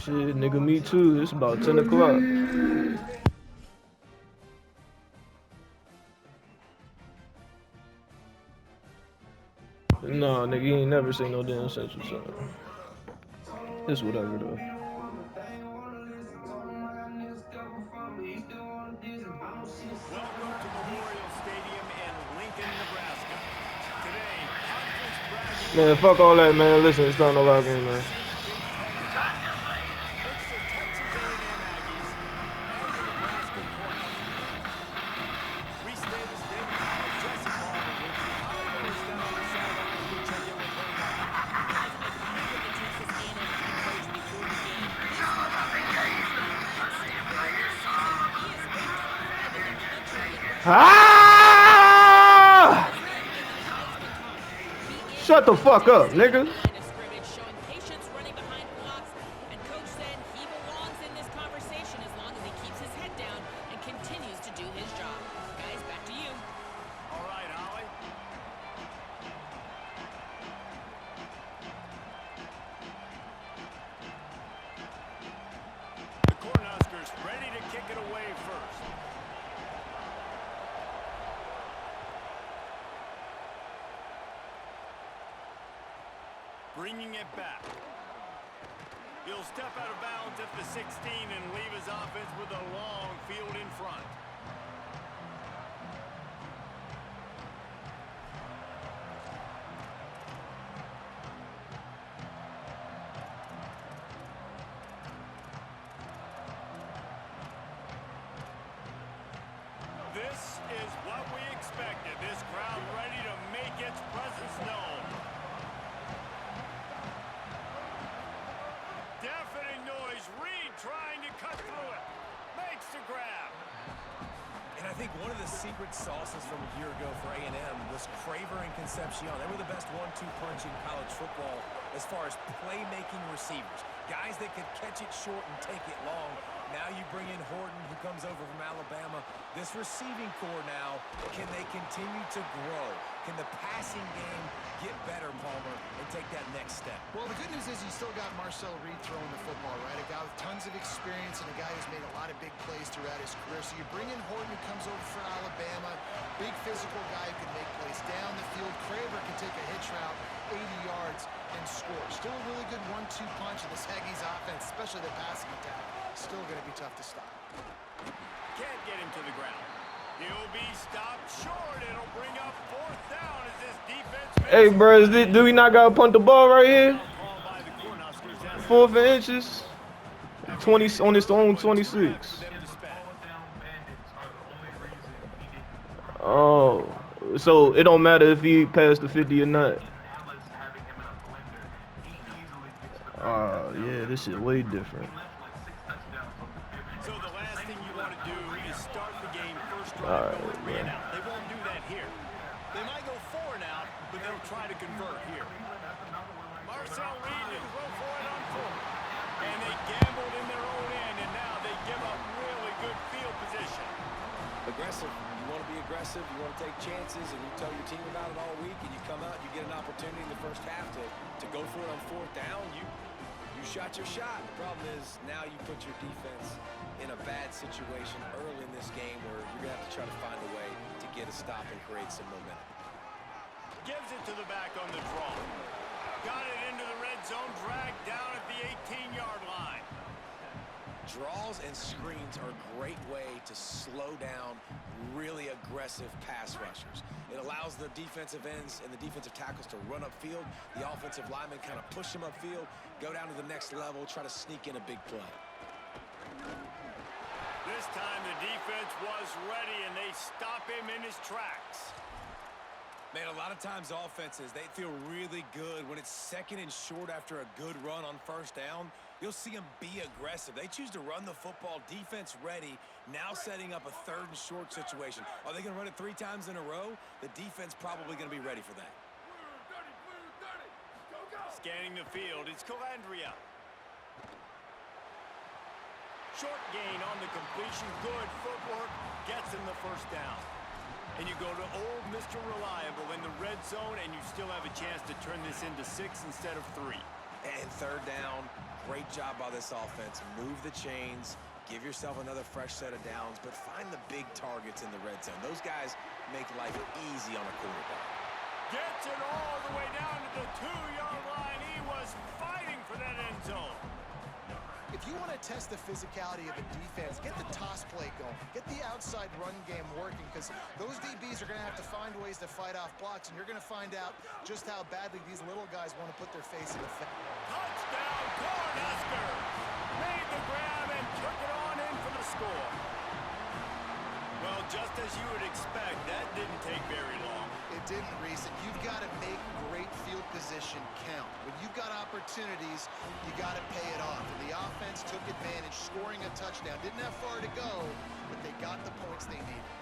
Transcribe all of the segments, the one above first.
Shit, nigga, me too. It's about 10 o'clock. Nah, nigga, you ain't never seen no damn Central Sun. It's whatever, though. Welcome to Memorial Stadium in Lincoln, Nebraska. Today, conference bragging Man, fuck all that, man. Listen, it's time to lock in, man. Big Ten title. It's the Texas A&M Aggies and the Nebraska Cornhuskers. We stay this day with college Jesse Palmer with you. How is down on the sideline as we check in with her now? Guys, I agree with the Texas A&M head coach before the game. This will be the most intensive regular season he has faced anybody in the country in Ah! Shut the fuck up, nigga. line of scrimmage, showing patience running behind blocks, and coach said he belongs in this conversation as long as he keeps his head down and continues to do his job. Guys, back to you. All right, Holly. The Cornhuskers ready to kick it away first. Bringing it back. He'll step out of bounds at the 16 and leave his offense with a long field in front. This is what we expected. This crowd ready to make its presence known. Deafening noise. Reed trying to cut through it. Makes the grab. And I think one of the secret sauces from a year ago for A&M was Craver and Concepcion. They were the best 1-2 punch in college football as far as playmaking receivers. Guys that could catch it short and take it long. Now you bring in Horton, who comes over from Alabama. This receiving core now, can they continue to grow? Can the passing game get better, Palmer, and take that next step? Well, the good news is you still got Marcel Reed throwing the football, right? A guy with tons of experience and a guy who's made a lot of big plays throughout his career. So you bring in Horton, who comes over from Alabama, big physical guy who can make plays down the field. Craver can take a hitch route, 80 yards, and score. Still a really good 1-2 punch in this Aggies offense, especially the passing attack. Still going to be tough to stop. Can't get him to the ground. He'll be stopped short. It'll bring up fourth down as this defense. Hey, bro, do we not gotta punt the ball right here? Called by the Cornhuskers. 4 inches. 20 on its own 26. Oh, so it don't matter if he passed the 50 or not. Yeah, this is way different. So the last thing you want to do is start the game first drive going 3 and out. They won't do that here. They might go 4 and out, but they'll try to convert here. Marcel Reed will go for it on 4. And they gambled in their own end, and now they give up really good field position. Aggressive. You want to be aggressive. You want to take chances, and you tell your team about it all week, and you come out, you get an opportunity in the first half to go for it on 4th down. You shot your shot. The problem is now you put your defense in a bad situation early in this game where you're going to have to try to find a way to get a stop and create some momentum. Gives it to the back on the draw. Got it into the red zone, dragged down at the 18-yard line. Draws and screens are a great way to slow down really aggressive pass rushers. It allows the defensive ends and the defensive tackles to run upfield. The offensive linemen kind of push them upfield, go down to the next level, try to sneak in a big play. This time the defense was ready, and they stop him in his tracks. Man, a lot of times offenses, they feel really good when it's 2nd and short after a good run on 1st down. You'll see them be aggressive. They choose to run the football, defense ready, now setting up a 3rd and short situation. Are they going to run it 3 times in a row? The defense probably going to be ready for that. Scanning the field, it's Calandria. Short gain on the completion, good footwork, gets him the 1st down. And you go to old Mr. Reliable in the red zone, and you still have a chance to turn this into 6 instead of 3. And 3rd down, Great job by this offense. Move the chains, give yourself another fresh set of downs, but find the big targets in the red zone. Those guys make life easy on a quarterback. Gets it all the way down to the 2-yard line. He was fighting for that end zone. If you want to test the physicality of a defense, get the toss play going. Get the outside run game working, because those DBs are going to have to find ways to fight off blocks, and you're going to find out just how badly these little guys want to put their face in the face. Touchdown, Cornhuskers! Made the grab and took it on in for the score. Well, just as you would expect, that didn't take very long. It didn't, Reese. You've got to make great field position count. When you've got opportunities, you got to pay it off. And the offense took advantage, scoring a touchdown. Didn't have far to go, but they got the points they needed.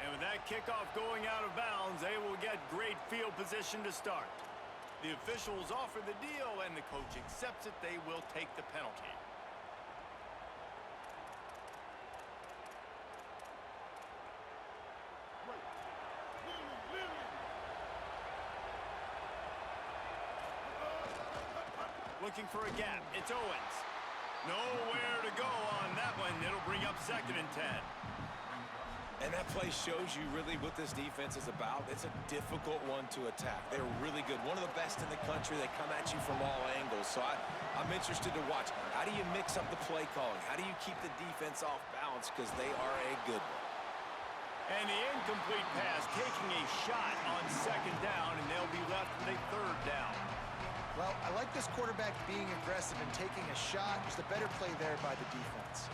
And with that kickoff going out of bounds, they will get great field position to start. The officials offer the deal, and the coach accepts it. They will take the penalty. Looking for a gap. It's Owens. Nowhere to go on that one. It'll bring up 2nd and 10. And that play shows you really what this defense is about. It's a difficult one to attack. They're really good. One of the best in the country. They come at you from all angles. So I'm interested to watch. How do you mix up the play calling? How do you keep the defense off balance? Because they are a good one. And the incomplete pass, taking a shot on 2nd down, and they'll be left with a 3rd down. Well, I like this quarterback being aggressive and taking a shot. Just a better play there by the defense.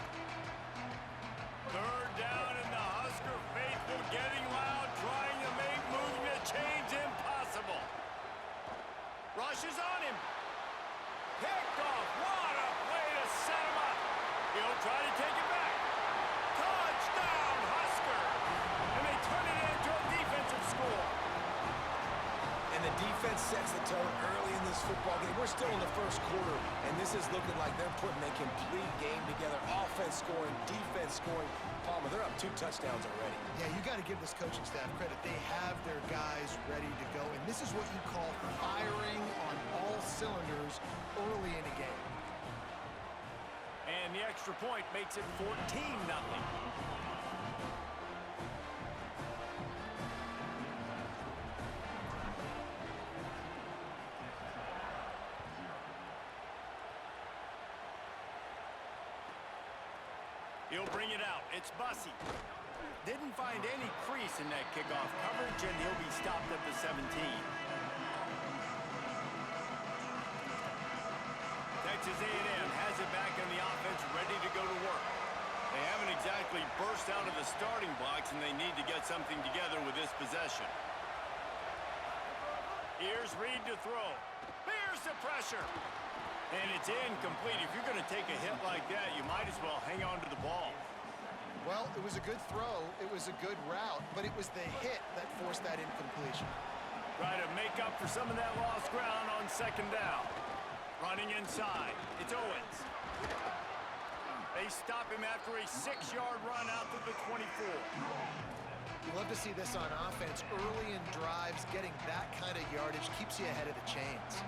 3rd down, and the Husker faithful getting loud, trying to make moving the chains impossible. Rushes on him. Picked off. What a play to set him up. He'll try to take it back. Touchdown, Husker. And they turn it into a defensive score. And the defense sets the tone early in this football game. We're still in the first quarter, and this is looking like they're putting a complete game together. Offense scoring, defense scoring. Palmer, they're up 2 touchdowns already. Yeah, you got to give this coaching staff credit. They have their guys ready to go, and this is what you call firing on all cylinders early in a game. And the extra point makes it 14-0. He'll bring it out. It's Bussey. Didn't find any crease in that kickoff coverage, and he'll be stopped at the 17. Texas A&M has it back on the offense, ready to go to work. They haven't exactly burst out of the starting blocks, and they need to get something together with this possession. Here's Reed to throw. Here's the pressure. And it's incomplete. If you're going to take a hit like that, you might as well hang on to the ball. Well, it was a good throw. It was a good route, but it was the hit that forced that incompletion. Try to make up for some of that lost ground on 2nd down. Running inside. It's Owens. They stop him after a 6-yard run out to the 24. You love to see this on offense. Early in drives, getting that kind of yardage keeps you ahead of the chains.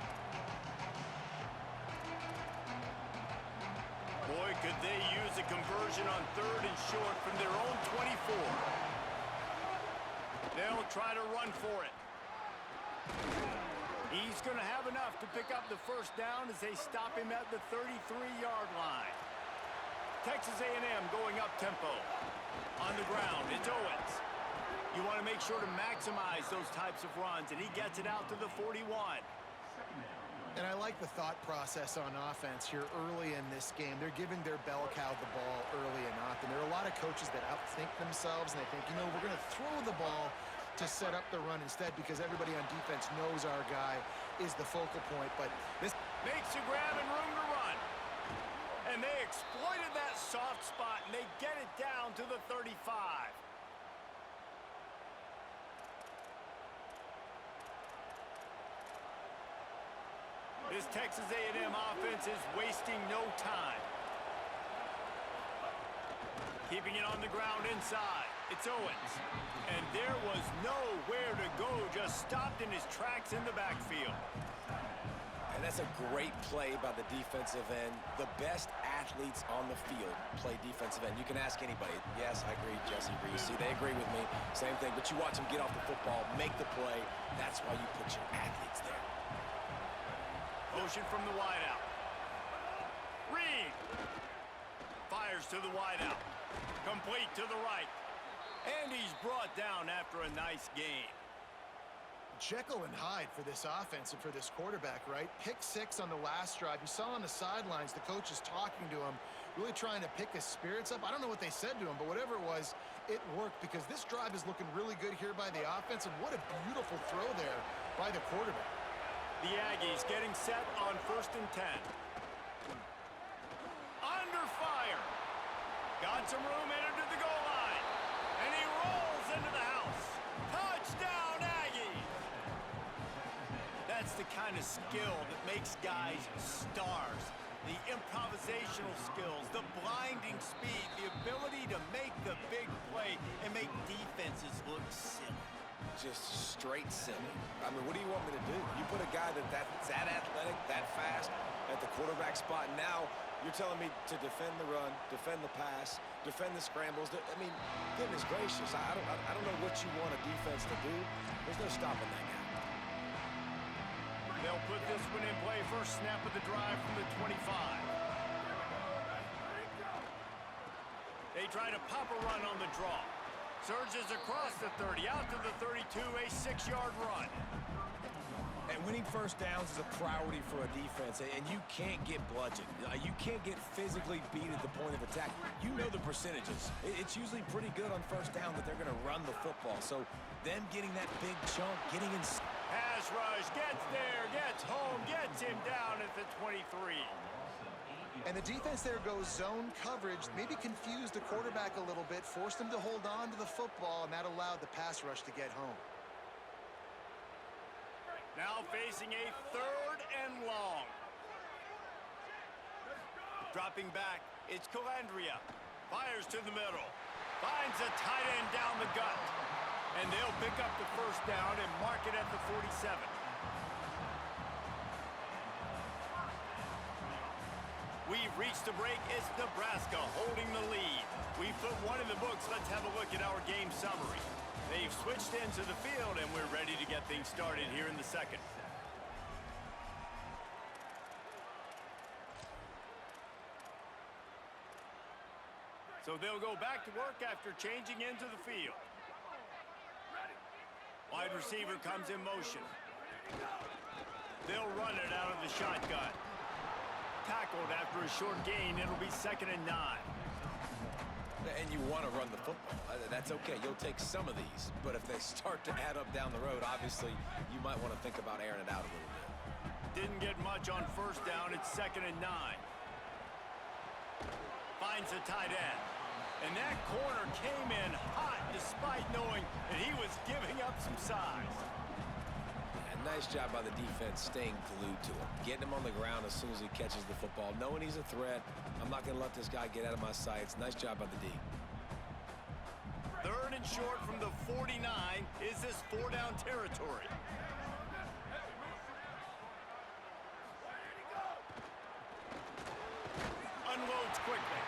Boy, could they use a conversion on 3rd and short from their own 24. They'll try to run for it. He's going to have enough to pick up the 1st down as they stop him at the 33-yard line. Texas A&M going up tempo. On the ground, it's Owens. You want to make sure to maximize those types of runs, and he gets it out to the 41. And I like the thought process on offense here early in this game. They're giving their bell cow the ball early and often. There are a lot of coaches that outthink themselves, and they think, you know, we're going to throw the ball to set up the run instead because everybody on defense knows our guy is the focal point. But this makes a grab and room to run. And they exploited that soft spot, and they get it down to the 35. This Texas A&M offense is wasting no time. Keeping it on the ground inside. It's Owens. And there was nowhere to go, just stopped in his tracks in the backfield. And that's a great play by the defensive end. The best athletes on the field play defensive end. You can ask anybody. Yes, I agree, Jesse. You see, they agree with me. Same thing. But you watch them get off the football, make the play. That's why you put your athletes there. Motion from the wideout. Reed. Fires to the wideout. Complete to the right. And he's brought down after a nice gain. Jekyll and Hyde for this offense and for this quarterback, right? Pick 6 on the last drive. You saw on the sidelines the coach is talking to him, really trying to pick his spirits up. I don't know what they said to him, but whatever it was, it worked because this drive is looking really good here by the offense, and what a beautiful throw there by the quarterback. The Aggies getting set on 1st and 10. Under fire. Got some room, entered to the goal line. And he rolls into the house. Touchdown, Aggies! That's the kind of skill that makes guys stars. The improvisational skills, the blinding speed, the ability to make the big play and make defenses look silly. Just straight silly. I mean, what do you want me to do? You put a guy that's that athletic, that fast, at the quarterback spot, and now you're telling me to defend the run, defend the pass, defend the scrambles. I mean, goodness gracious, I don't know what you want a defense to do. There's no stopping that guy. They'll put this one in play. First snap of the drive from the 25. They try to pop a run on the draw. Surges across the 30, out to the 32, a 6-yard run. And winning first downs is a priority for a defense, and you can't get bludgeoned. You can't get physically beat at the point of attack. You know the percentages. It's usually pretty good on first down that they're going to run the football. So them getting that big chunk, getting in... Pass rush, gets there, gets home, gets him down at the 23. And the defense there goes zone coverage, maybe confused the quarterback a little bit, forced him to hold on to the football, and that allowed the pass rush to get home. Now facing a 3rd and long. Dropping back, it's Calandria. Fires to the middle. Finds a tight end down the gut. And they'll pick up the first down and mark it at the 47. We've reached the break. It's Nebraska holding the lead. We've put one in the books. Let's have a look at our game summary. They've switched into the field, and we're ready to get things started here in the second. So they'll go back to work after changing into the field. Wide receiver comes in motion. They'll run it out of the shotgun. Tackled after a short gain. It'll be 2nd and 9. And you want to run the football. That's okay. You'll take some of these. But if they start to add up down the road, obviously, you might want to think about airing it out a little bit. Didn't get much on first down. It's 2nd and 9. Finds a tight end. And that corner came in hot despite knowing that he was giving up some size. And nice job by the defense staying glued to him. Getting him on the ground as soon as he catches the football. Knowing he's a threat. I'm not going to let this guy get out of my sights. Nice job by the D. 3rd and short from the 49. Is this 4-down territory? Unloads quickly.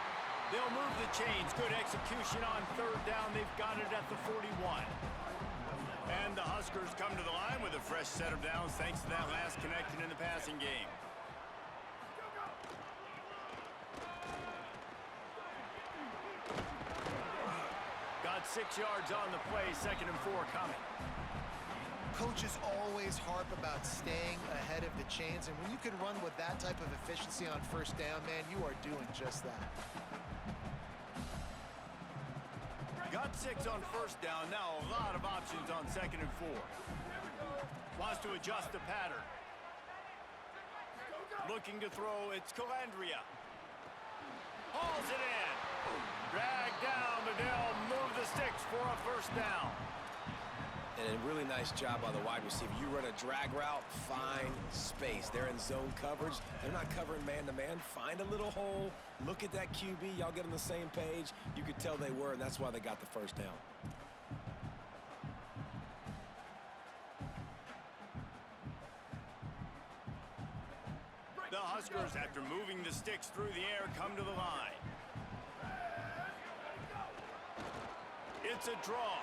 They'll move the chains. Good execution on 3rd down. They've got it at the 41. And the Huskers come to the line with a fresh set of downs thanks to that last connection in the passing game. Got 6 yards on the play. 2nd and 4 coming. Coaches always harp about staying ahead of the chains, and when you can run with that type of efficiency on first down, man, you are doing just that. Got 6 on first down. Now a lot of options on 2nd and 4. Wants to adjust the pattern. Looking to throw. It's Calandria. Hauls it in. Drag down, but they'll move the sticks for a first down. And a really nice job by the wide receiver. You run a drag route, find space. They're in zone coverage. They're not covering man-to-man. Find a little hole. Look at that QB. Y'all get on the same page. You could tell they were, and that's why they got the first down. The Huskers, after moving the sticks through the air, come to the line. It's a draw.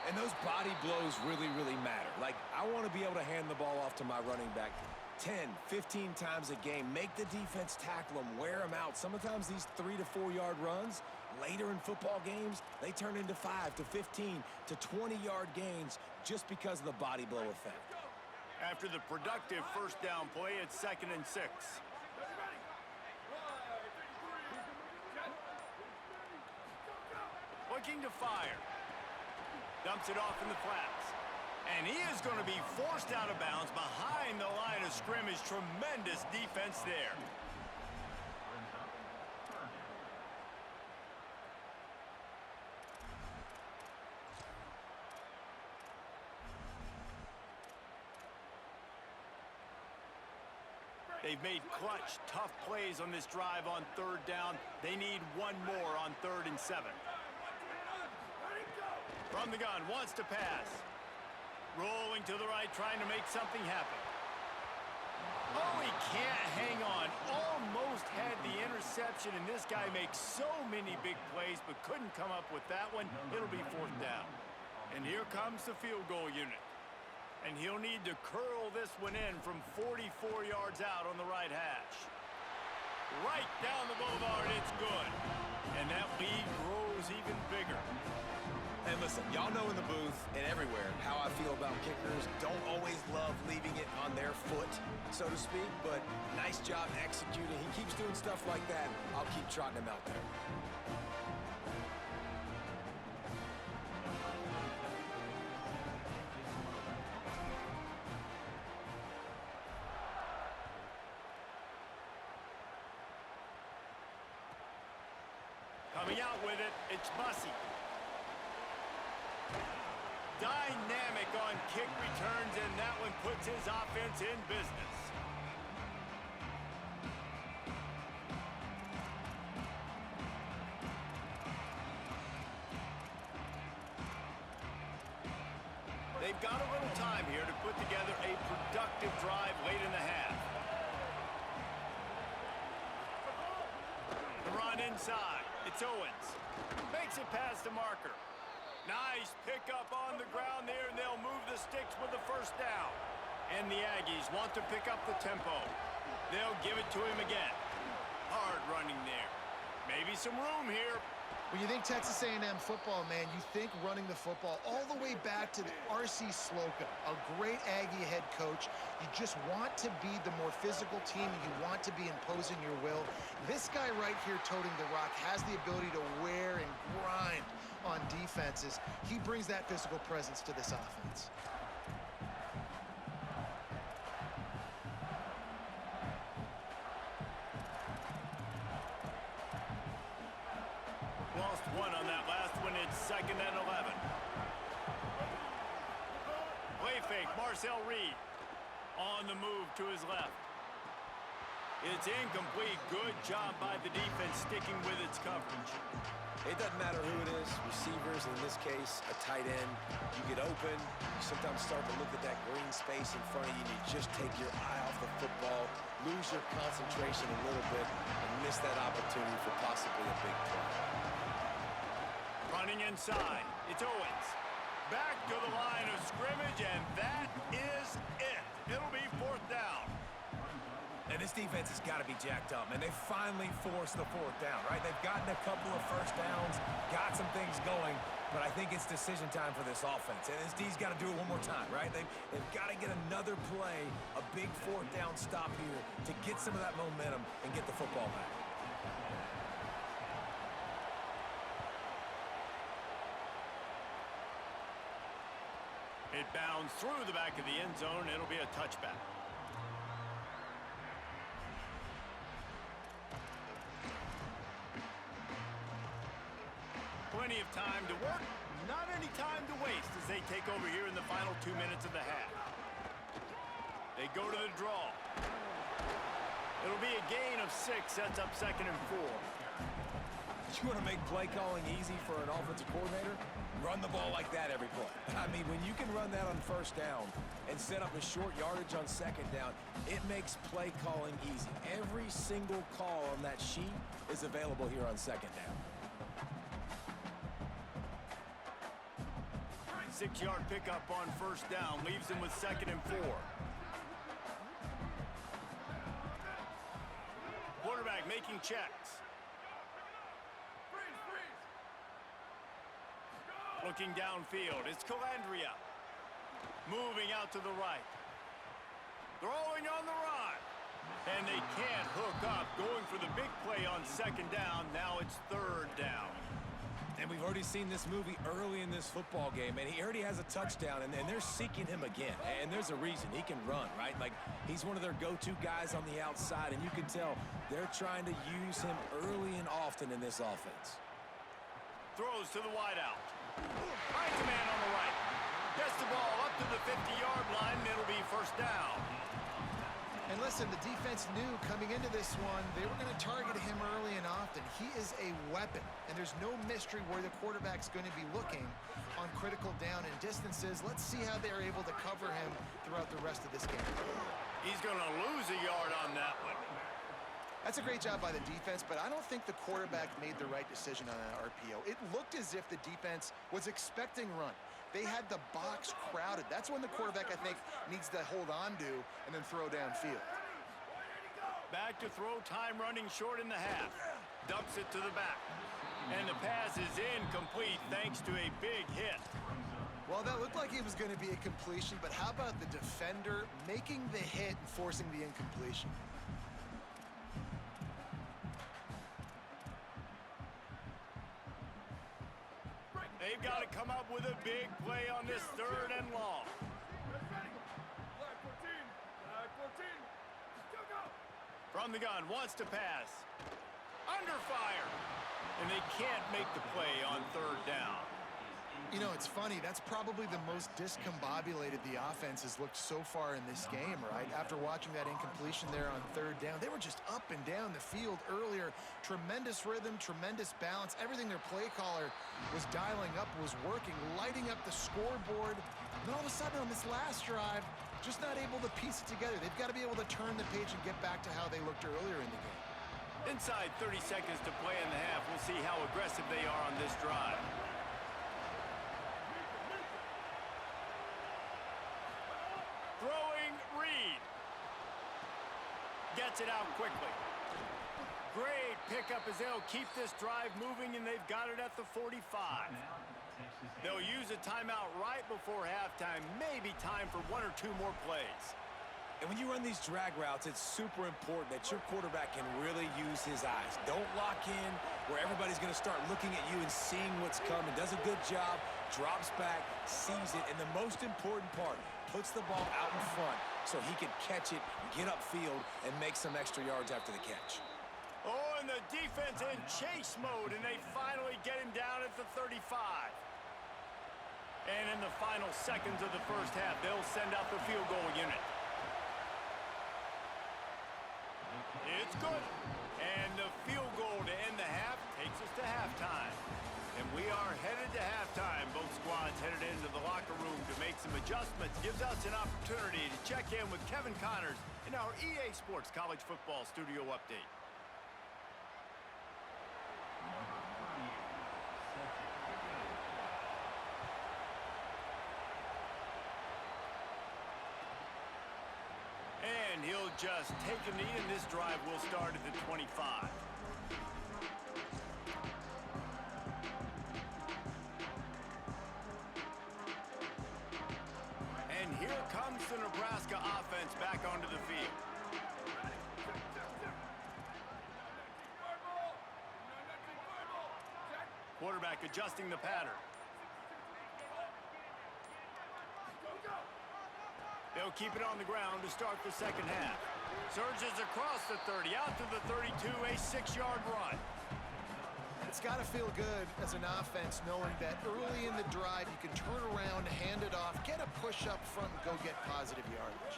And those body blows really, really matter. Like, I want to be able to hand the ball off to my running back 10, 15 times a game. Make the defense tackle them, wear them out. Sometimes these 3 to 4 yard runs, later in football games, they turn into 5 to 15 to 20-yard gains just because of the body blow effect. After the productive first down play, it's 2nd and 6. Looking to fire. Dumps it off in the flats. And he is going to be forced out of bounds behind the line of scrimmage. Tremendous defense there. They've made clutch, tough plays on this drive on 3rd down. They need one more on 3rd and 7. From the gun, wants to pass. Rolling to the right, trying to make something happen. Oh, he can't hang on. Almost had the interception, and this guy makes so many big plays, but couldn't come up with that one. It'll be 4th down. And here comes the field goal unit. And he'll need to curl this one in from 44 yards out on the right hash. Right down the boulevard, it's good. And that lead grows even bigger. And listen, y'all know in the booth and everywhere how I feel about kickers. Don't always love leaving it on their foot, so to speak, but nice job executing. He keeps doing stuff like that. I'll keep trotting him out there. Coming out with it, it's Bussey. Dynamic on kick returns, and that one puts his offense in business. They've got a little time here to put together a productive drive late in the half. The run inside. It's Owens. Makes it past the marker. Nice pickup on the ground there, and they'll move the sticks with the first down. And the Aggies want to pick up the tempo. They'll give it to him again. Hard running there. Maybe some room here. When you think Texas A&M football, man, you think running the football all the way back to the R.C. Slocum, a great Aggie head coach. You just want to be the more physical team, and you want to be imposing your will. This guy right here toting the rock has the ability to wear and grind on defenses. He brings that physical presence to this offense. Lost one on that last one. It's 2nd and 11. Play fake, Marcel Reed on the move to his left. It's incomplete. Good job by the defense sticking with its coverage. It doesn't matter who it is, receivers, in this case, a tight end. You get open, you sometimes start to look at that green space in front of you, and you just take your eye off the football, lose your concentration a little bit, and miss that opportunity for possibly a big play. Running inside, it's Owens. Back to the line of scrimmage, and that is it. It'll be 4th down. And this defense has got to be jacked up, and they finally forced the 4th down, right? They've gotten a couple of first downs, got some things going, but I think it's decision time for this offense. And this D's got to do it one more time, right? They've got to get another play, a big 4th down stop here to get some of that momentum and get the football back. It bounds through the back of the end zone. It'll be a touchback. Plenty of time to work. Not any time to waste as they take over here in the final 2 minutes of the half. They go to the draw. It'll be a gain of 6, sets up 2nd and 4. You want to make play calling easy for an offensive coordinator? Run the ball like that every play. I mean, when you can run that on 1st down and set up a short yardage on 2nd down, it makes play calling easy. Every single call on that sheet is available here on 2nd down. 6-yard pickup on 1st down leaves him with 2nd and 4. Quarterback making checks. Looking downfield, it's Calandria. Moving out to the right. Throwing on the run. And they can't hook up. Going for the big play on 2nd down. Now it's 3rd down. And we've already seen this movie early in this football game, and he already has a touchdown, and they're seeking him again. And there's a reason. He can run, right? Like, he's one of their go-to guys on the outside, and you can tell they're trying to use him early and often in this offense. Throws to the wideout. Finds a man on the right. Gets the ball up to the 50-yard line, and it'll be 1st down. And listen, the defense knew coming into this one, they were going to target him early and often. He is a weapon, and there's no mystery where the quarterback's going to be looking on critical down and distances. Let's see how they're able to cover him throughout the rest of this game. He's going to lose a yard on that one. That's a great job by the defense, but I don't think the quarterback made the right decision on that RPO. It looked as if the defense was expecting run. They had the box crowded. That's when the quarterback, I think, needs to hold on to and then throw downfield. Back to throw, time running short in the half. Dumps it to the back. And the pass is incomplete thanks to a big hit. Well, that looked like it was going to be a completion, but how about the defender making the hit and forcing the incompletion? They've got to come up with a big play on this 3rd and long. From the gun, wants to pass. Under fire. And they can't make the play on 3rd down. You know, it's funny. That's probably the most discombobulated the offense has looked so far in this game, right? After watching that incompletion there on 3rd down, they were just up and down the field earlier. Tremendous rhythm, tremendous balance. Everything their play caller was dialing up was working, lighting up the scoreboard. And all of a sudden on this last drive, just not able to piece it together. They've got to be able to turn the page and get back to how they looked earlier in the game. Inside 30 seconds to play in the half. We'll see how aggressive they are on this drive. Throwing Reed. Gets it out quickly. Great pickup as they'll keep this drive moving, and they've got it at the 45. They'll use a timeout right before halftime. Maybe time for 1 or 2 more plays. And when you run these drag routes, it's super important that your quarterback can really use his eyes. Don't lock in where everybody's going to start looking at you and seeing what's coming. Does a good job, drops back, sees it, and the most important part, puts the ball out in front so he can catch it, get upfield, and make some extra yards after the catch. Oh, and the defense in chase mode, and they finally get him down at the 35. And in the final seconds of the 1st half, they'll send out the field goal unit. It's good. And the field goal to end the half takes us to halftime. And we are headed to halftime. Both squads headed into the locker room to make some adjustments. Gives us an opportunity to check in with Kevin Connors in our EA Sports College Football Studio Update. And he'll just take a knee, and this drive will start at the 25. And here comes the Nebraska offense back onto the field. Quarterback adjusting the pattern. They'll keep it on the ground to start the 2nd half. Surges across the 30, out to the 32, a 6-yard run. It's got to feel good as an offense knowing that early in the drive you can turn around, hand it off, get a push up front, and go get positive yardage.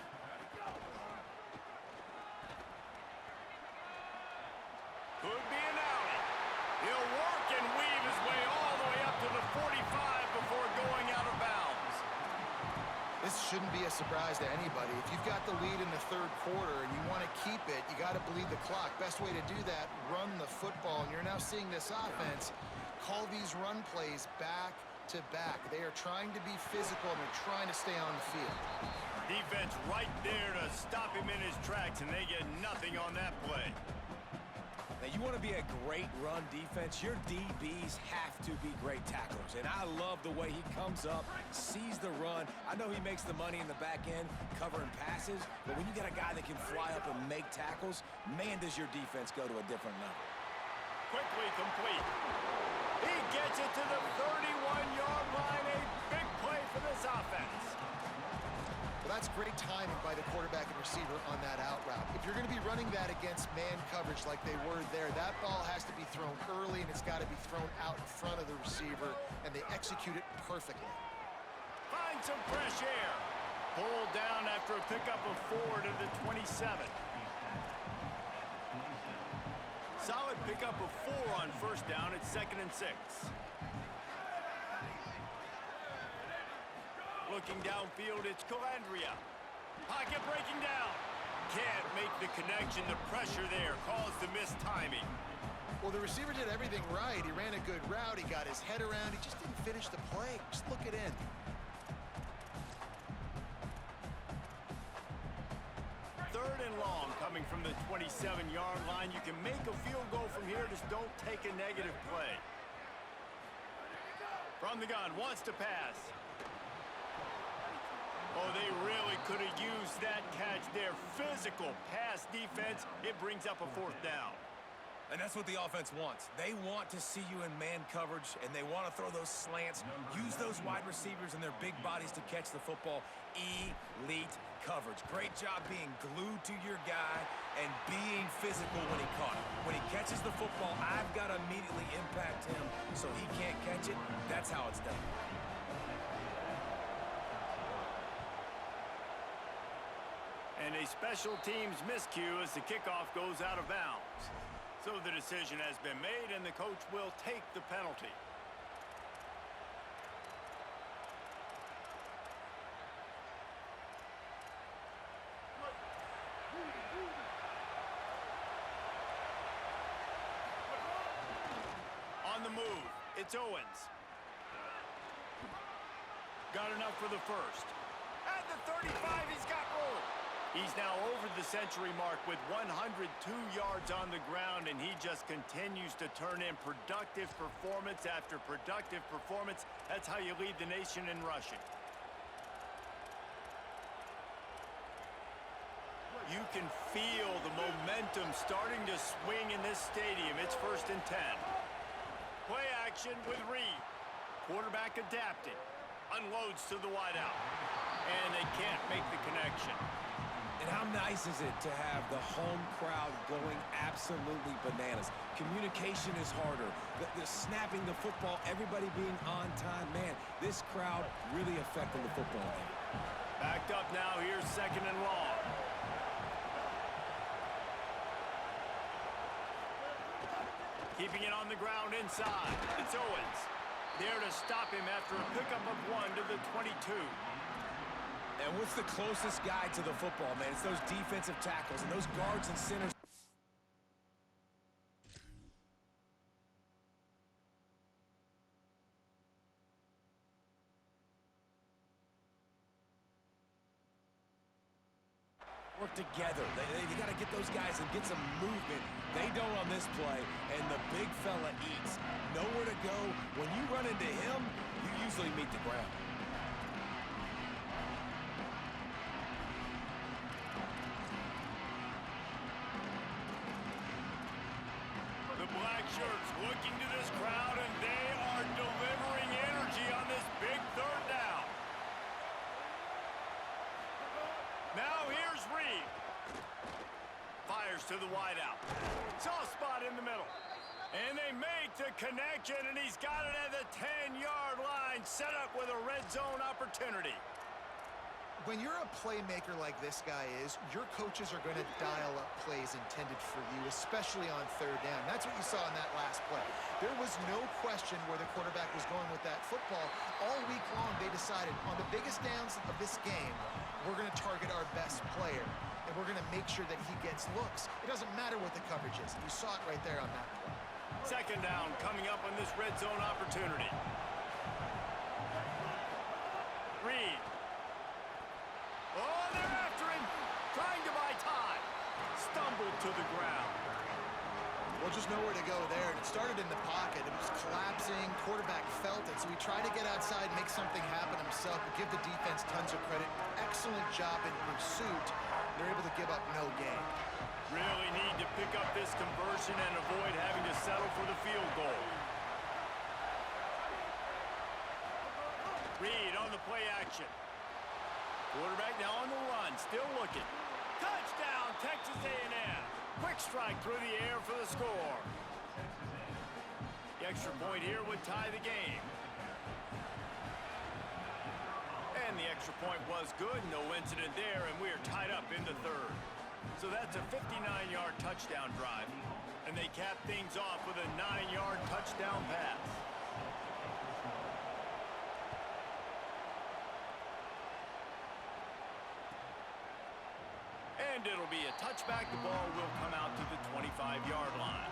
Could be an alley. He'll work and weave his way all the way up to the 45 before going out of bounds. This shouldn't be a surprise to anybody. If you've got the lead in the third quarter and you want to keep it, you got to bleed the clock. Best way to do that, run the football. And you're now seeing this offense call these run plays back to back. They are trying to be physical and they're trying to stay on the field. Defense right there to stop him in his tracks, and they get nothing on that play. Now, you want to be a great run defense, your DBs have to be great tacklers. And I love the way he comes up, sees the run. I know he makes the money in the back end covering passes, but when you got a guy that can fly up and make tackles, man, does your defense go to a different level. Quickly complete. He gets it to the 31-yard line. A big play for this offense. Well, that's great timing by the quarterback and receiver on that out route. If you're going to be running that against man coverage like they were there, that ball has to be thrown early and it's got to be thrown out in front of the receiver, and they execute it perfectly. Find some fresh air. Pulled down after a pickup of 4 to the 27. Solid pickup of 4 on first down at 2nd and 6. Looking downfield, it's Calandria. Pocket breaking down. Can't make the connection. The pressure there caused the missed timing. Well, the receiver did everything right. He ran a good route. He got his head around. He just didn't finish the play. Just look it in. Third and long coming from the 27-yard line. You can make a field goal from here. Just don't take a negative play. From the gun, wants to pass. Oh, they really could have used that catch there. Physical pass defense. It brings up a 4th down. And that's what the offense wants. They want to see you in man coverage, and they want to throw those slants, use those wide receivers and their big bodies to catch the football. Elite coverage. Great job being glued to your guy and being physical when he caught it. When he catches the football, I've got to immediately impact him so he can't catch it. That's how it's done. And a special teams miscue as the kickoff goes out of bounds. So the decision has been made, and the coach will take the penalty. On the move, it's Owens. Got enough for the first. At the 35, he's got room. He's now over the century mark with 102 yards on the ground, and he just continues to turn in productive performance after productive performance. That's how you lead the nation in rushing. You can feel the momentum starting to swing in this stadium. It's 1st and 10. Play action with Reed. Quarterback adapting. Unloads to the wideout. And they can't make the connection. And how nice is it to have the home crowd going absolutely bananas? Communication is harder. The snapping the football, everybody being on time. Man, this crowd really affecting the football game. Backed up now. Here's 2nd and long. Keeping it on the ground inside. It's Owens. There to stop him after a pickup of 1 to the 22. And what's the closest guy to the football, man? It's those defensive tackles and those guards and centers. Work together. They got to get those guys and get some movement. They don't on this play, and the big fella eats. Nowhere to go. When you run into him, you usually meet the ground. The black shirts looking to this crowd, and they are delivering energy on this big 3rd down. Now here's Reed. Fires to the wideout. Soft spot in the middle. And they make the connection, and he's got it at the 10-yard line, set up with a red zone opportunity. When you're a playmaker like this guy is, your coaches are going to dial up plays intended for you, especially on third down. That's what you saw in that last play. There was no question where the quarterback was going with that football. All week long, they decided on the biggest downs of this game, we're going to target our best player, and we're going to make sure that he gets looks. It doesn't matter what the coverage is. You saw it right there on that play. Second down coming up on this red zone opportunity. Reed. Oh, they're after him, trying to buy time. Stumbled to the ground. Well, just nowhere to go there. It started in the pocket. It was collapsing. Quarterback felt it, so he tried to get outside, make something happen himself, but give the defense tons of credit. Excellent job in pursuit. They're able to give up no gain. Really need to pick up this conversion and avoid having to settle for the field goal. Reed on the play action. Quarterback now on the run, still looking. Touchdown, Texas A&M. Quick strike through the air for the score. The extra point here would tie the game. And the extra point was good, no incident there, and we are tied up in the third. So that's a 59-yard touchdown drive. And they cap things off with a 9-yard touchdown pass. And it'll be a touchback. The ball will come out to the 25-yard line.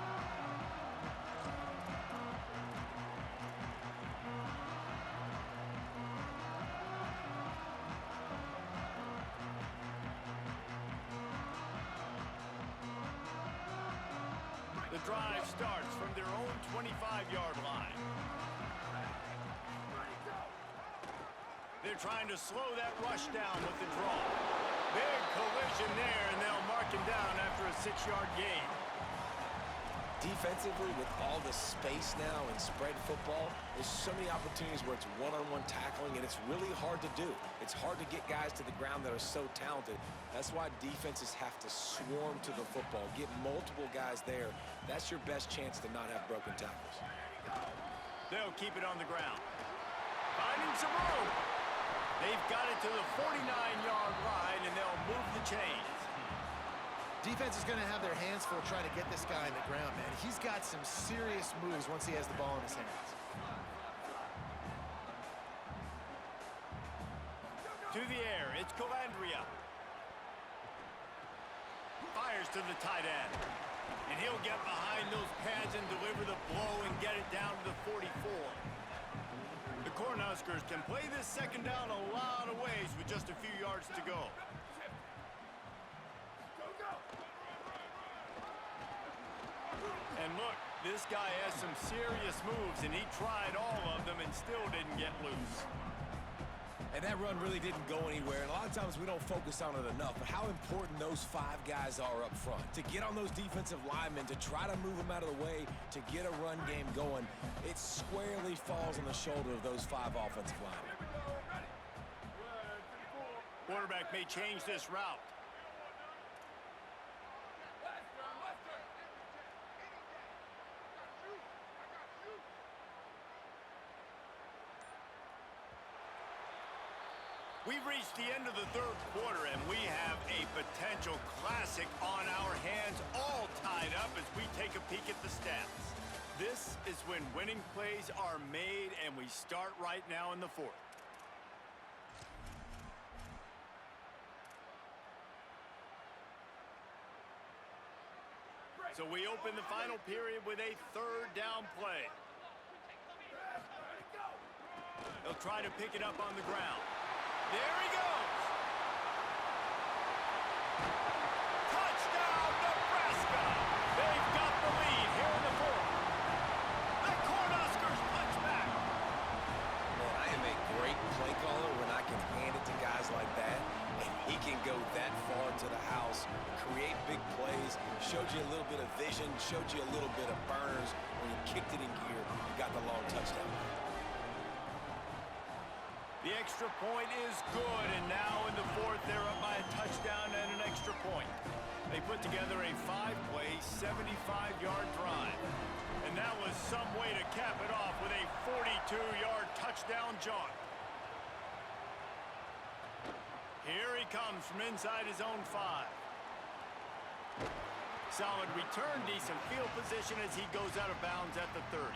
The drive starts from their own 25-yard line. They're trying to slow that rush down with the draw. Big collision there, and they'll mark him down after a 6-yard gain. Defensively, with all the space now in spread football, there's so many opportunities where it's one-on-one tackling, and it's really hard to do. It's hard to get guys to the ground that are so talented. That's why defenses have to swarm to the football, get multiple guys there. That's your best chance to not have broken tackles. They'll keep it on the ground. Finding some room. They've got it to the 49-yard line, and they'll move the chains. Defense is going to have their hands full trying to get this guy on the ground, man. He's got some serious moves once he has the ball in his hands. To the air, it's Calandria. Fires to the tight end. And he'll get behind those pads and deliver the blow and get it down to the 44. The Cornhuskers can play this second down a lot of ways with just a few yards to go. And look, this guy has some serious moves, and he tried all of them and still didn't get loose. And that run really didn't go anywhere, and a lot of times we don't focus on it enough, but how important those 5 guys are up front. To get on those defensive linemen, to try to move them out of the way, to get a run game going, it squarely falls on the shoulder of those 5 offensive linemen. Quarterback may change this route. We've reached the end of the third quarter, and we have a potential classic on our hands, all tied up as we take a peek at the stats. This is when winning plays are made, and we start right now in the fourth. So we open the final period with a third down play. They'll try to pick it up on the ground. There he goes. Touchdown, Nebraska. They've got the lead here in the fourth. The Cornhuskers punch back. Man, I am a great play caller when I can hand it to guys like that, and he can go that far to the house, create big plays, showed you a little bit of vision, showed you a little bit of burners when he kicked it in gear and got the long touchdown. The extra point is good, and now in the fourth, they're up by a touchdown and an extra point. They put together a 5-play, 75-yard drive. And that was some way to cap it off with a 42-yard touchdown jaunt. Here he comes from inside his own 5. Solid return, decent field position as he goes out of bounds at the 30.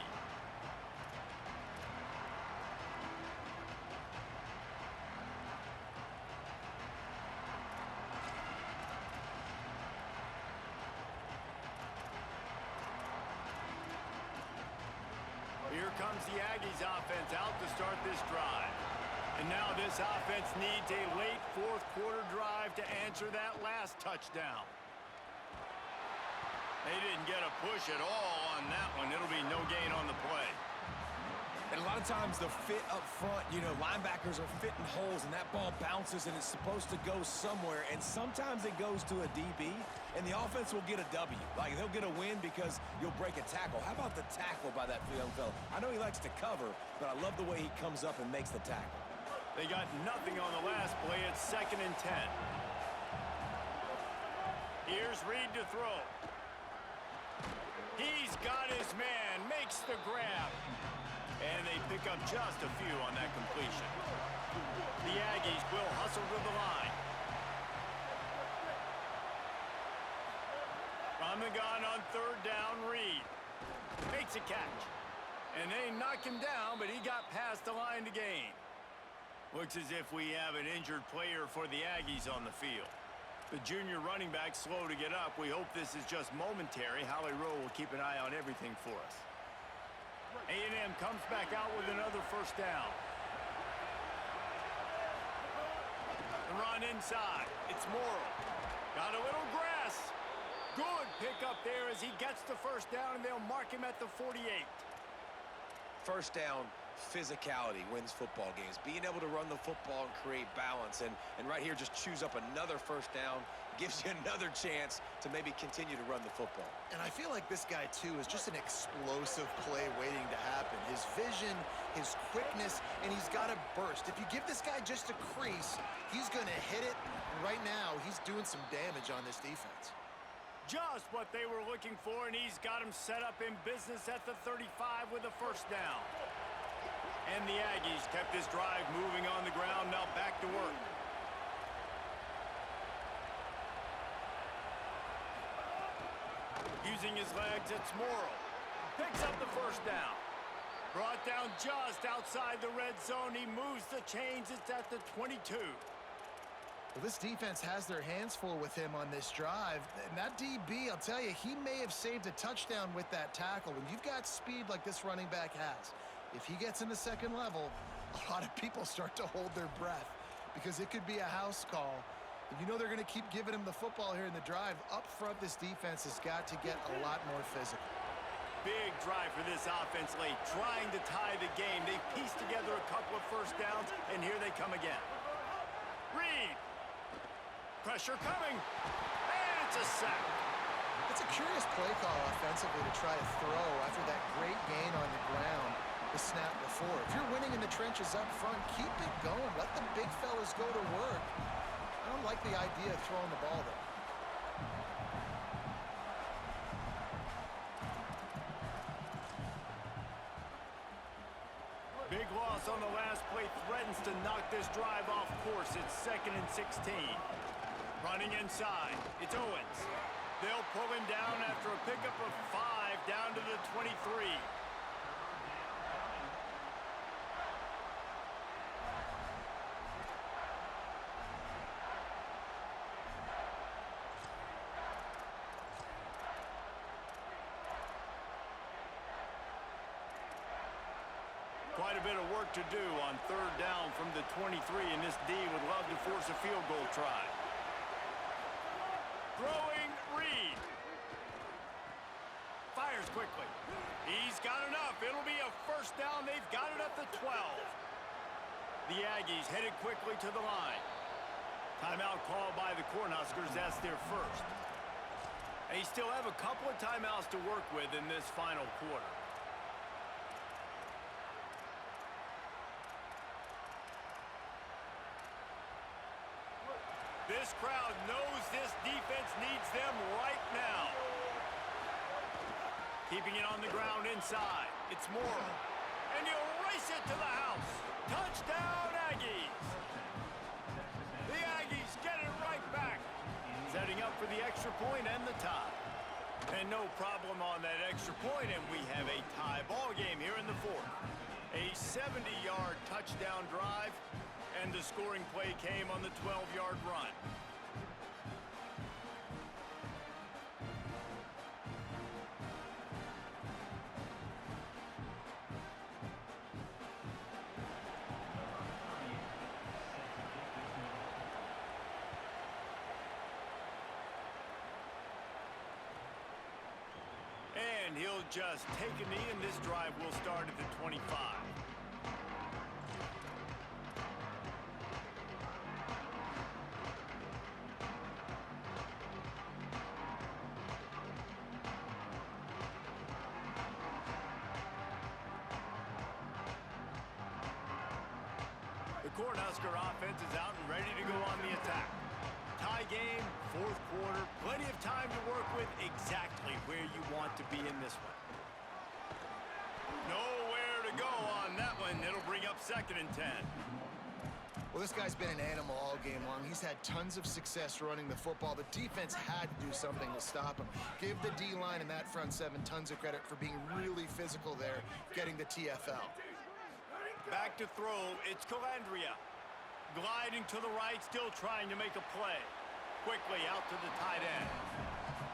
Here comes the Aggies offense out to start this drive. And now this offense needs a late fourth quarter drive to answer that last touchdown. They didn't get a push at all on that one. It'll be no gain on the play. And a lot of times the fit up front, you know, linebackers are fitting holes and that ball bounces and it's supposed to go somewhere. And sometimes it goes to a DB and the offense will get a W. Like they'll get a win because you'll break a tackle. How about the tackle by that young fella? I know he likes to cover, but I love the way he comes up and makes the tackle. They got nothing on the last play. It's 2nd and 10. Here's Reed to throw. He's got his man, makes the grab. And they pick up just a few on that completion. The Aggies will hustle to the line. From the gun on 3rd down, Reed makes a catch. And they knock him down, but he got past the line to gain. Looks as if we have an injured player for the Aggies on the field. The junior running back slow to get up. We hope this is just momentary. Holly Rowe will keep an eye on everything for us. A&M comes back out with another 1st down. The run inside. It's Morrill. Got a little grass. Good pickup there as he gets the 1st down, and they'll mark him at the 48. 1st down, physicality wins football games. Being able to run the football and create balance. And right here, just choose up another 1st down. Gives you another chance to maybe continue to run the football. And I feel like this guy, too, is just an explosive play waiting to happen. His vision, his quickness, and he's got a burst. If you give this guy just a crease, he's going to hit it. And right now, he's doing some damage on this defense. Just what they were looking for, and he's got him set up in business at the 35 with a 1st down. And the Aggies kept this drive moving on the ground, now back to work. Using his legs, it's Morrill. Picks up the 1st down. Brought down just outside the red zone. He moves the chains. It's at the 22. Well, this defense has their hands full with him on this drive. And that DB, I'll tell you, he may have saved a touchdown with that tackle. When you've got speed like this running back has, if he gets in the 2nd level, a lot of people start to hold their breath because it could be a house call. And you know they're going to keep giving him the football here in the drive. Up front, this defense has got to get a lot more physical. Big drive for this offense late, trying to tie the game. They pieced together a couple of 1st downs, and here they come again. Reed. Pressure coming. And it's a sack. It's a curious play call offensively to try to throw after that great gain on the ground the snap before. If you're winning in the trenches up front, keep it going. Let the big fellas go to work. I don't like the idea of throwing the ball there. Big loss on the last play threatens to knock this drive off course. It's 2nd and 16. Running inside. It's Owens. They'll pull him down after a pickup of 5 down to the 23. Quite a bit of work to do on 3rd down from the 23, and this D would love to force a field goal try. Throwing Reed. Fires quickly. He's got enough. It'll be a 1st down. They've got it at the 12. The Aggies headed quickly to the line. Timeout called by the Cornhuskers. That's their 1st. They still have a couple of timeouts to work with in this final quarter. This crowd knows this defense needs them right now. Keeping it on the ground inside. It's Moore. And you race it to the house. Touchdown, Aggies. The Aggies get it right back. Setting up for the extra point and the tie. And no problem on that extra point, and we have a tie ball game here in the fourth. A 70-yard touchdown drive, and the scoring play came on the 12-yard run. And he'll just take a knee, and this drive will start at the 25. The Cornhusker offense is out and ready to go on the attack. Tie game, fourth quarter, plenty of time to work with, exactly where you want to be in this one. Nowhere to go on that one. It'll bring up 2nd and 10. Well, this guy's been an animal all game long. He's had tons of success running the football. The defense had to do something to stop him. Give the D-line and that front seven tons of credit for being really physical there, getting the TFL. Back to throw, it's Calandria. Gliding to the right, still trying to make a play. Quickly out to the tight end.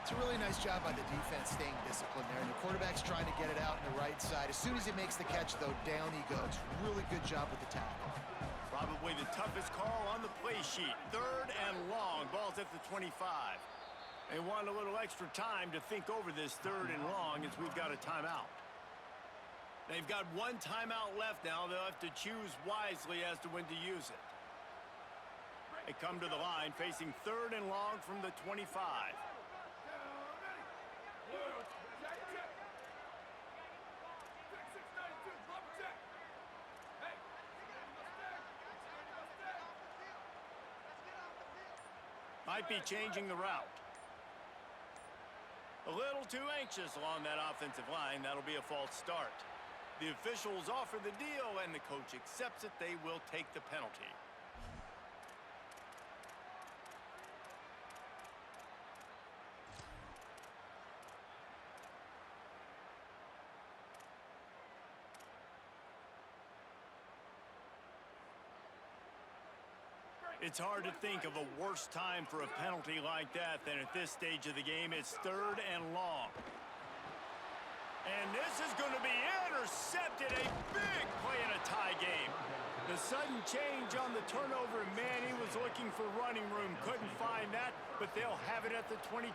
It's a really nice job by the defense staying disciplined there, and the quarterback's trying to get it out on the right side. As soon as he makes the catch, though, down he goes. Really good job with the tackle. Probably the toughest call on the play sheet. 3rd and long, ball's at the 25. They want a little extra time to think over this 3rd and long as we've got a timeout. They've got one timeout left now. They'll have to choose wisely as to when to use it. They come to the line facing 3rd and long from the 25. Might be changing the route. A little too anxious along that offensive line. That'll be a false start. The officials offer the deal, and the coach accepts it. They will take the penalty. It's hard to think of a worse time for a penalty like that than at this stage of the game. It's 3rd and long. And this is going to be intercepted. A big play in a tie game. The sudden change on the turnover, man, he was looking for running room. Couldn't find that, but they'll have it at the 22.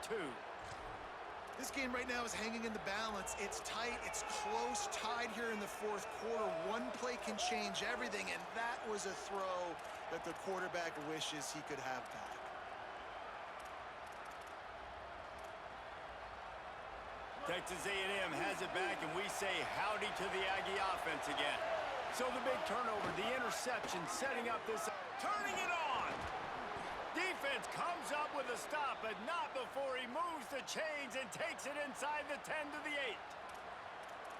This game right now is hanging in the balance. It's tight, it's close, tied here in the fourth quarter. One play can change everything, and that was a throw that the quarterback wishes he could have back. Texas A&M has it back, and we say howdy to the Aggie offense again. So the big turnover, the interception, setting up this, turning it on. Defense comes up with a stop, but not before he moves the chains and takes it inside the 10 to the 8.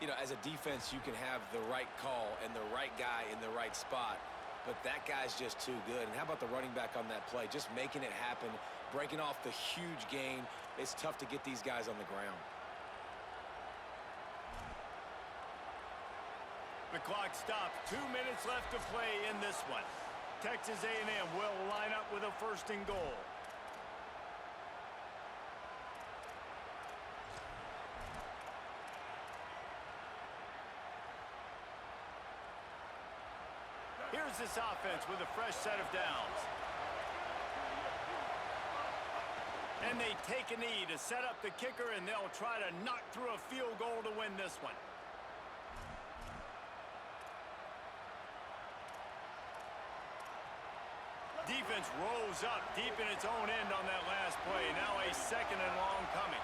You know, as a defense, you can have the right call and the right guy in the right spot, but that guy's just too good. And how about the running back on that play? Just making it happen, breaking off the huge gain. It's tough to get these guys on the ground. The clock stops. 2 minutes left to play in this one. Texas A&M will line up with a 1st and goal. Here's this offense with a fresh set of downs. And they take a knee to set up the kicker, and they'll try to knock through a field goal to win this one. Defense rolls up deep in its own end on that last play. Now a 2nd and long coming.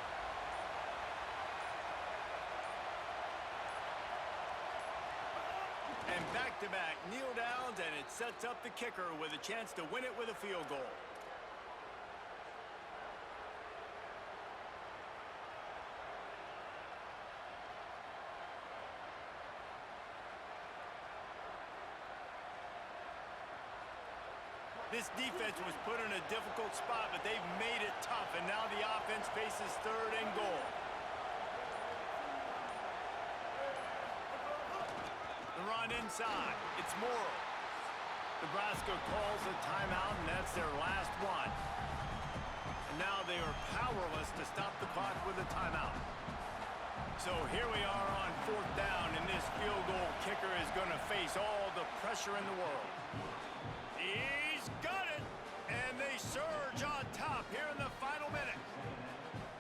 And back-to-back kneel downs, and it sets up the kicker with a chance to win it with a field goal. This defense was put in a difficult spot, but they've made it tough, and now the offense faces 3rd and goal. The run inside. It's Morrill. Nebraska calls a timeout, and that's their last one. And now they are powerless to stop the clock with a timeout. So here we are on 4th down, and this field goal kicker is going to face all the pressure in the world. He's got it, and they surge on top here in the final minute.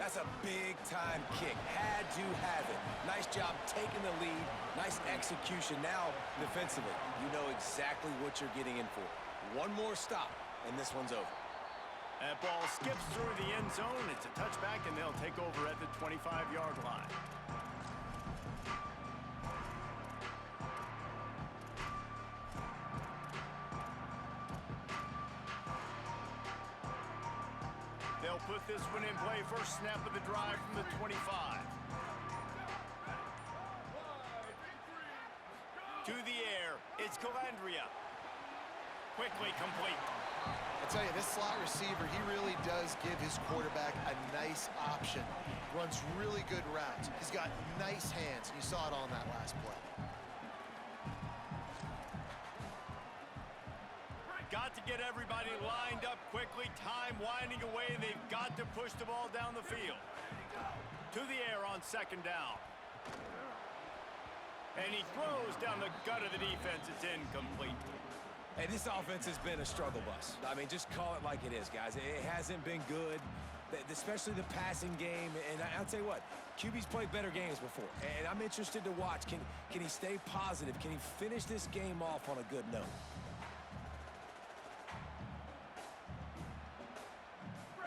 That's a big-time kick. Had to have it. Nice job taking the lead. Nice execution. Now, defensively, you know exactly what you're getting in for. One more stop, and this one's over. That ball skips through the end zone. It's a touchback, and they'll take over at the 25-yard line. They'll put this one in play. First snap of the drive from the 25. To the air, it's Calandria. Quickly complete. I tell you, this slot receiver, he really does give his quarterback a nice option. Runs really good routes. He's got nice hands, and you saw it on that last play. Got to get everybody lined up quickly. Time winding away, and they've got to push the ball down the field. To the air on 2nd down. And he throws down the gut of the defense. It's incomplete. Hey, this offense has been a struggle bus. I mean, just call it like it is, guys. It hasn't been good, especially the passing game. And I'll tell you what, QB's played better games before. And I'm interested to watch. Can he stay positive? Can he finish this game off on a good note?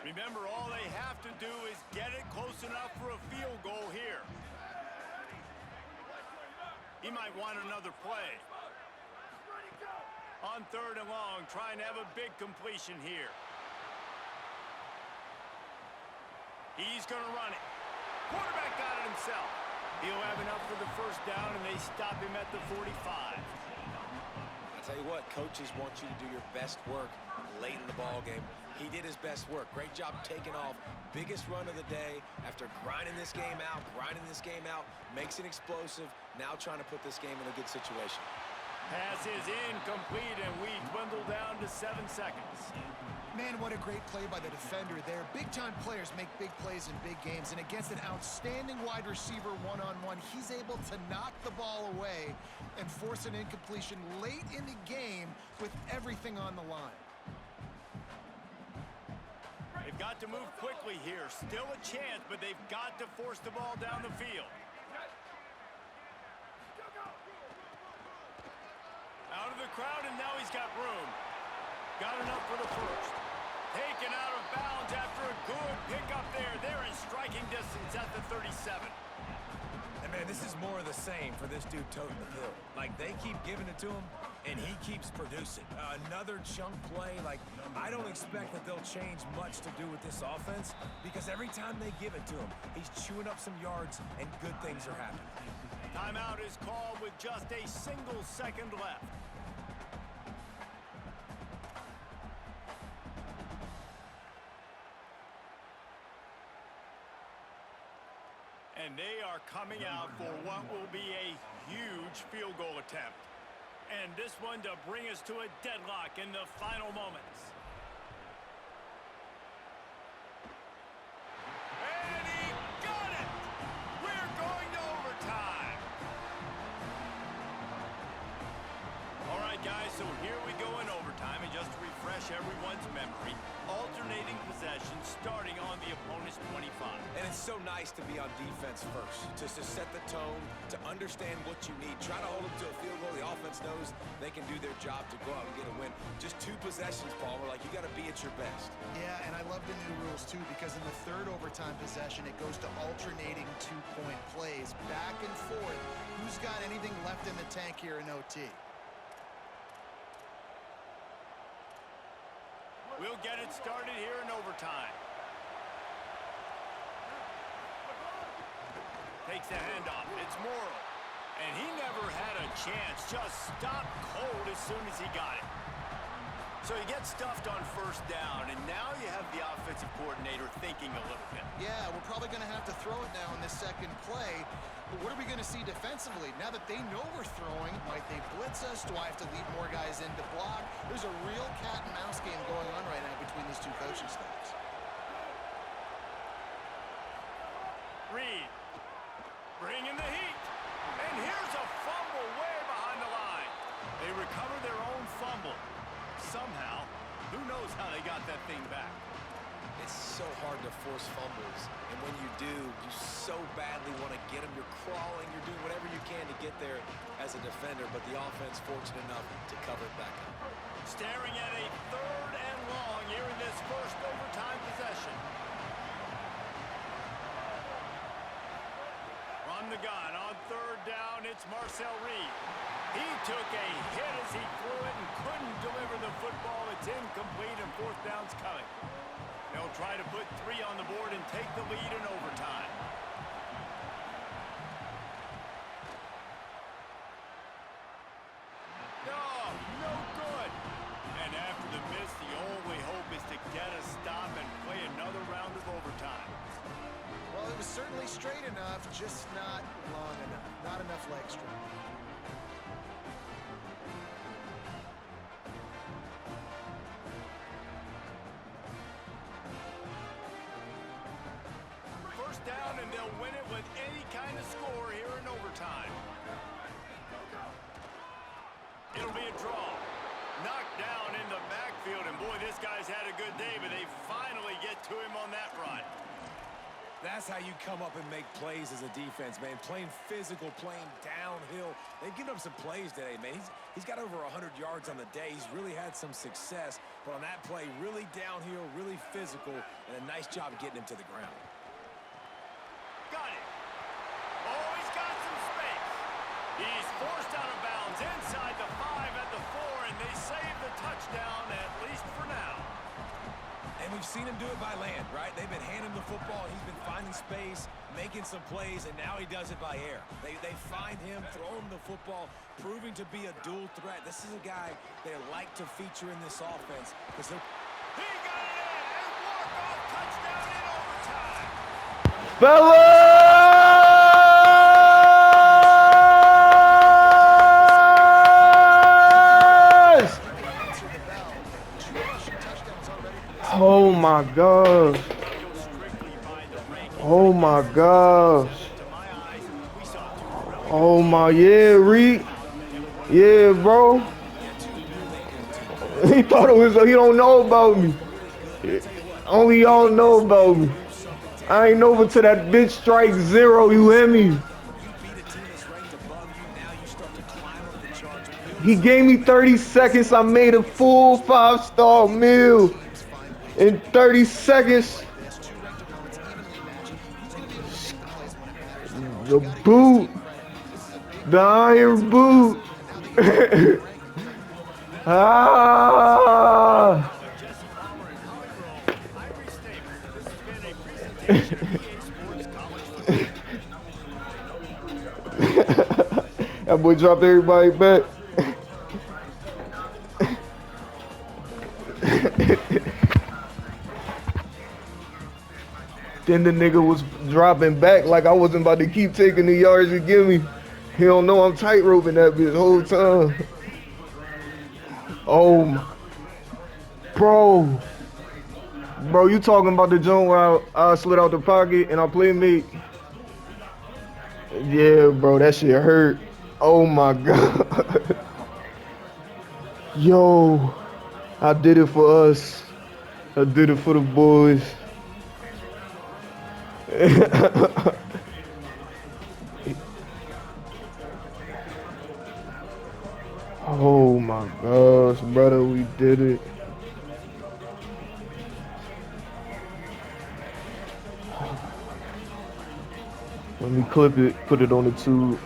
Remember, all they have to do is get it close enough for a field goal here. He might want another play. On 3rd and long, trying to have a big completion here. He's going to run it. Quarterback got it himself. He'll have enough for the first down, and they stop him at the 45. I'll tell you what, coaches want you to do your best work late in the ball game. He did his best work. Great job taking off. Biggest run of the day after grinding this game out, makes it explosive. Now trying to put this game in a good situation. Pass is incomplete, and we dwindle down to 7 seconds. Man, what a great play by the defender there. Big-time players make big plays in big games, and against an outstanding wide receiver one-on-one, he's able to knock the ball away and force an incompletion late in the game with everything on the line. They've got to move quickly here. Still a chance, but they've got to force the ball down the field. Out of the crowd, and now he's got room. Got enough for the first. Taken out of bounds after a good pickup there. They're in striking distance at the 37. And man, this is more of the same for this dude toting the pill. Like, they keep giving it to him, and he keeps producing. Another chunk play. Like, I don't expect that they'll change much to do with this offense, because every time they give it to him, he's chewing up some yards, and good things are happening. Timeout is called with just a single second left. And they are coming out for what will be a huge field goal attempt. And this one to bring us to a deadlock in the final moments. And he got it! We're going to overtime. All right, guys, so here we go in overtime. And just to refresh everyone's memory, alternating possession starting on the opponent's 25. And it's so nice to be on defense first, just to set the tone, to understand what you need. Try to hold them to a field goal. The offense knows they can do their job to go out and get a win. Just 2 possessions, Paul. We're like, you got to be at your best. Yeah, and I love the new rules, too, because in the 3rd overtime possession, it goes to alternating 2-point plays, back and forth. Who's got anything left in the tank here in OT? We'll get it started here in overtime. Takes the handoff. It's Morrill. And he never had a chance. Just stopped cold as soon as he got it. So you get stuffed on first down, and now you have the offensive coordinator thinking a little bit. Yeah, we're probably going to have to throw it now in this second play. But what are we going to see defensively? Now that they know we're throwing, might they blitz us? Do I have to leave more guys in to block? There's a real cat and mouse game going on right now between these two coaching staffs. Reed, bringing the heat. And here's a fumble way behind the line. They recover their own fumble. Somehow, who knows how they got that thing back. It's so hard to force fumbles, and when you do, you so badly want to get them. You're crawling, you're doing whatever you can to get there as a defender, but the offense fortunate enough to cover it back up. Staring at a 3rd and long here in this first overtime possession. Run the gun on 3rd down, it's Marcel Reed. He took a hit as he threw it and couldn't deliver the football. It's incomplete and 4th down's coming. They'll try to put 3 on the board and take the lead in overtime. No good. And after the miss, the only hope is to get a stop and play another round of overtime. Well, it was certainly straight enough, just not long enough. Not enough leg strength. Down, and they'll win it with any kind of score here in overtime. It'll be a draw. Knocked down in the backfield, and boy, this guy's had a good day, but they finally get to him on that run. That's how you come up and make plays as a defense, man. Playing physical, playing downhill. They've given up some plays today, man. He's got over 100 yards on the day. He's really had some success, but on that play, really downhill, really physical, and a nice job getting him to the ground. Got it. Oh, he's got some space. He's forced out of bounds inside the 5 at the 4, and they save the touchdown, at least for now. And we've seen him do it by land, right? They've been handing him the football. He's been finding space, making some plays, and now he does it by air. They find him, throw him the football, proving to be a dual threat. This is a guy they like to feature in this offense. He got it in, and walk-off touchdown in overtime. Fellas! Oh my gosh. Oh my gosh. Oh my, yeah, Reed. Yeah, bro. He thought it was, he don't know about me. Only y'all know about me. I ain't over to that bitch strike 0, you hear me? He gave me 30 seconds, I made a full 5-star meal in 30 seconds. The boot, the iron boot. Ah. That boy dropped everybody back. Then the nigga was dropping back like I wasn't about to keep taking the yards you give me. He don't know I'm tight roping that bitch the whole time. Oh my. Bro, you talking about the joint where I slid out the pocket and I played me? Yeah, bro, that shit hurt. Oh my God. Yo, I did it for us. I did it for the boys. Oh my gosh, brother, we did it. Let me clip it, put it on the tube.